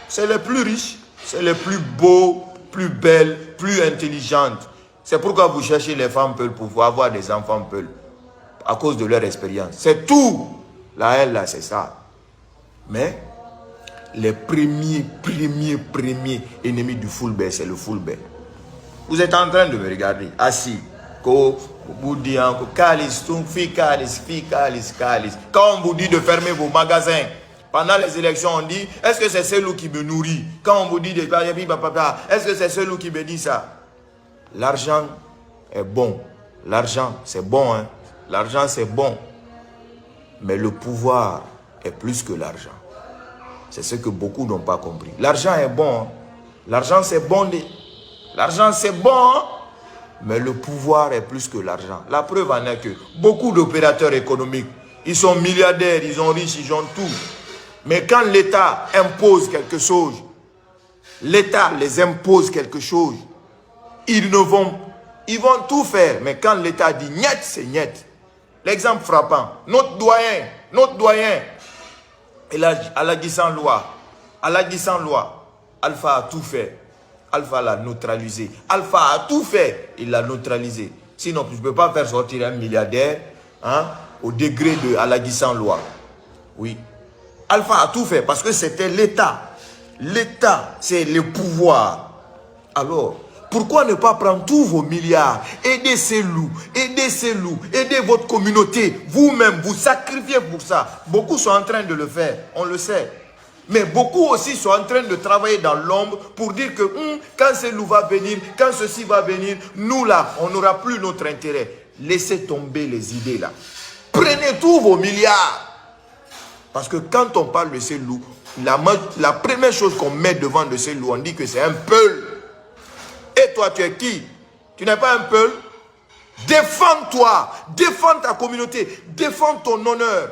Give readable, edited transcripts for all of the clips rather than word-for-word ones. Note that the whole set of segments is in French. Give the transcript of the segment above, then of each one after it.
c'est les plus riches, c'est les plus beaux, plus belles, plus intelligentes. C'est pourquoi vous cherchez les femmes peules pour pouvoir avoir des enfants peules. À cause de leur expérience. C'est tout. La haine là, c'est ça. Mais les premiers ennemis du Fulbert, c'est le Fulbert. Vous êtes en train de me regarder, assis. Quand on vous dit de fermer vos magasins, pendant les élections, on dit, est-ce que c'est celui qui me nourrit? Quand on vous dit, est-ce que c'est celui qui me dit ça? L'argent est bon. L'argent, c'est bon, hein? L'argent, c'est bon. Mais le pouvoir est plus que l'argent. C'est ce que beaucoup n'ont pas compris. L'argent est bon. Hein? L'argent, c'est bon. L'argent, c'est bon. Hein? Mais le pouvoir est plus que l'argent. La preuve en est que beaucoup d'opérateurs économiques, ils sont milliardaires, ils sont riches, ils ont tout. Mais quand l'État impose quelque chose, l'État les impose quelque chose, ils vont tout faire. Mais quand l'État dit niet, c'est niet. L'exemple frappant, notre doyen, Aladji sans loi, Alpha a tout fait. Alpha l'a neutralisé. Alpha a tout fait, il l'a neutralisé. Sinon, je ne peux pas faire sortir un milliardaire hein, au degré de Aladji sans loi. Oui. Alpha a tout fait parce que c'était l'État. L'État, c'est le pouvoir. Alors, pourquoi ne pas prendre tous vos milliards, aider ces loups, aider votre communauté, vous-même, vous sacrifiez pour ça. Beaucoup sont en train de le faire, on le sait. Mais beaucoup aussi sont en train de travailler dans l'ombre pour dire que quand ce loup va venir, quand ceci va venir, nous là, on n'aura plus notre intérêt. Laissez tomber les idées là. Prenez tous vos milliards. Parce que quand on parle de ces loups, la première chose qu'on met devant de ces loups, on dit que c'est un peul. Et toi, tu es qui? Tu n'es pas un peul? Défends-toi, défends ta communauté, défends ton honneur.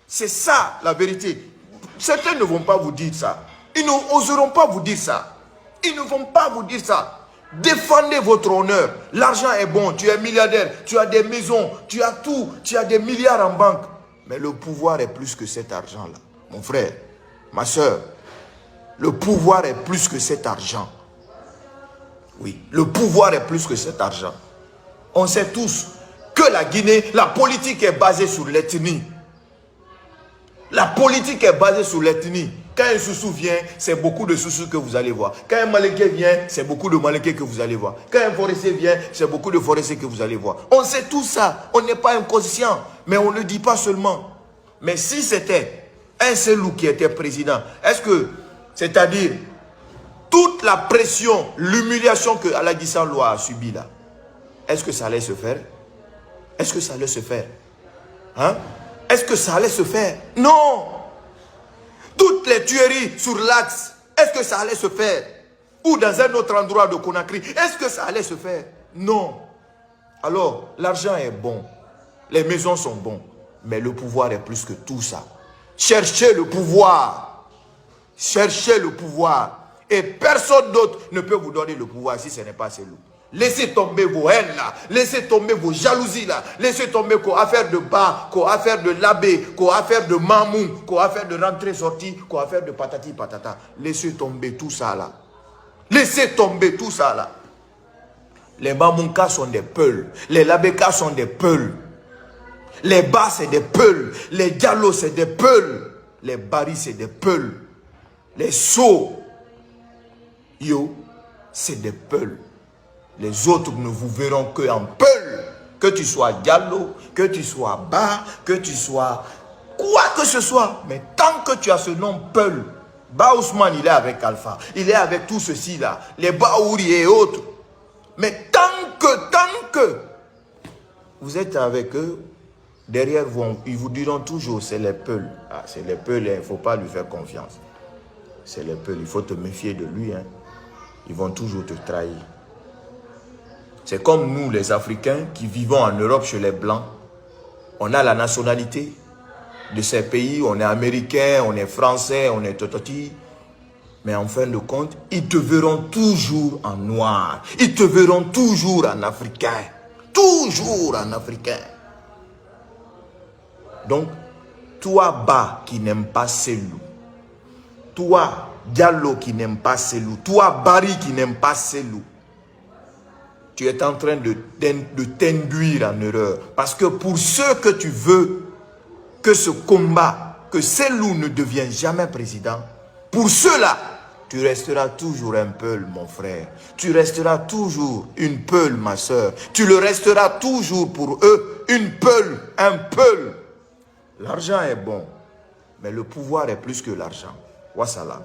C'est ça la vérité. Certains ne vont pas vous dire ça. Ils n'oseront pas vous dire ça. Ils ne vont pas vous dire ça. Défendez votre honneur. L'argent est bon, tu es milliardaire, tu as des maisons, tu as tout, tu as des milliards en banque. Mais le pouvoir est plus que cet argent-là. Mon frère, ma soeur, le pouvoir est plus que cet argent. Oui, le pouvoir est plus que cet argent. On sait tous que la Guinée, la politique est basée sur l'ethnie. La politique est basée sur l'ethnie. Quand un Soussou vient, c'est beaucoup de Soussous que vous allez voir. Quand un Malinké vient, c'est beaucoup de Malinké que vous allez voir. Quand un forestier vient, c'est beaucoup de forestiers que vous allez voir. On sait tout ça. On n'est pas inconscient. Mais on ne le dit pas seulement. Mais si c'était un Selou qui était président, est-ce que, c'est-à-dire, toute la pression, l'humiliation que Aladji sans loi a subie là, est-ce que ça allait se faire? Est-ce que ça allait se faire? Hein? Est-ce que ça allait se faire? Non! Toutes les tueries sur l'axe, est-ce que ça allait se faire? Ou dans un autre endroit de Conakry, est-ce que ça allait se faire? Non. Alors, l'argent est bon, les maisons sont bonnes, mais le pouvoir est plus que tout ça. Cherchez le pouvoir. Cherchez le pouvoir. Et personne d'autre ne peut vous donner le pouvoir si ce n'est pas celui. Laissez tomber vos haines là, laissez tomber vos jalousies là, laissez tomber qu'aux affaires de bar, qu'aux affaires de l'abbé, qu'aux affaires de mamou, qu'aux affaires de rentrée-sortie, qu'aux affaires de patati patata. Laissez tomber tout ça là. Laissez tomber tout ça là. Les mamoukas sont des peuls, les labékas sont des peuls, les bas c'est des peuls, les diallos c'est des peuls, les baris c'est des peuls, les sots, yo, c'est des peuls. Les autres ne vous verront que en peul. Que tu sois diallo, que tu sois bas, que tu sois quoi que ce soit. Mais tant que tu as ce nom peul, Ba Ousmane, il est avec Alpha. Il est avec tout ceci là. Les Baouri et autres. Mais tant que vous êtes avec eux, derrière vous, ils vous diront toujours c'est les peuls. Ah, c'est les peuls, il ne faut pas lui faire confiance. C'est les peuls, il faut te méfier de lui. Hein. Ils vont toujours te trahir. C'est comme nous, les Africains, qui vivons en Europe chez les Blancs. On a la nationalité de ces pays. On est américain, on est français, on est tototi. Mais en fin de compte, ils te verront toujours en noir. Ils te verront toujours en africain. Toujours en africain. Donc, toi, bas, qui n'aime pas ces loups. Toi, Diallo qui n'aime pas Selou, toi, Barry qui n'aime pas Selou, tu es en train de t'induire en erreur. Parce que pour ceux que tu veux que ce combat, que Selou ne devienne jamais président, pour ceux-là, tu resteras toujours un Peul, mon frère. Tu resteras toujours une Peul, ma soeur. Tu le resteras toujours pour eux, une Peul, un Peul. L'argent est bon, mais le pouvoir est plus que l'argent. Wassalam.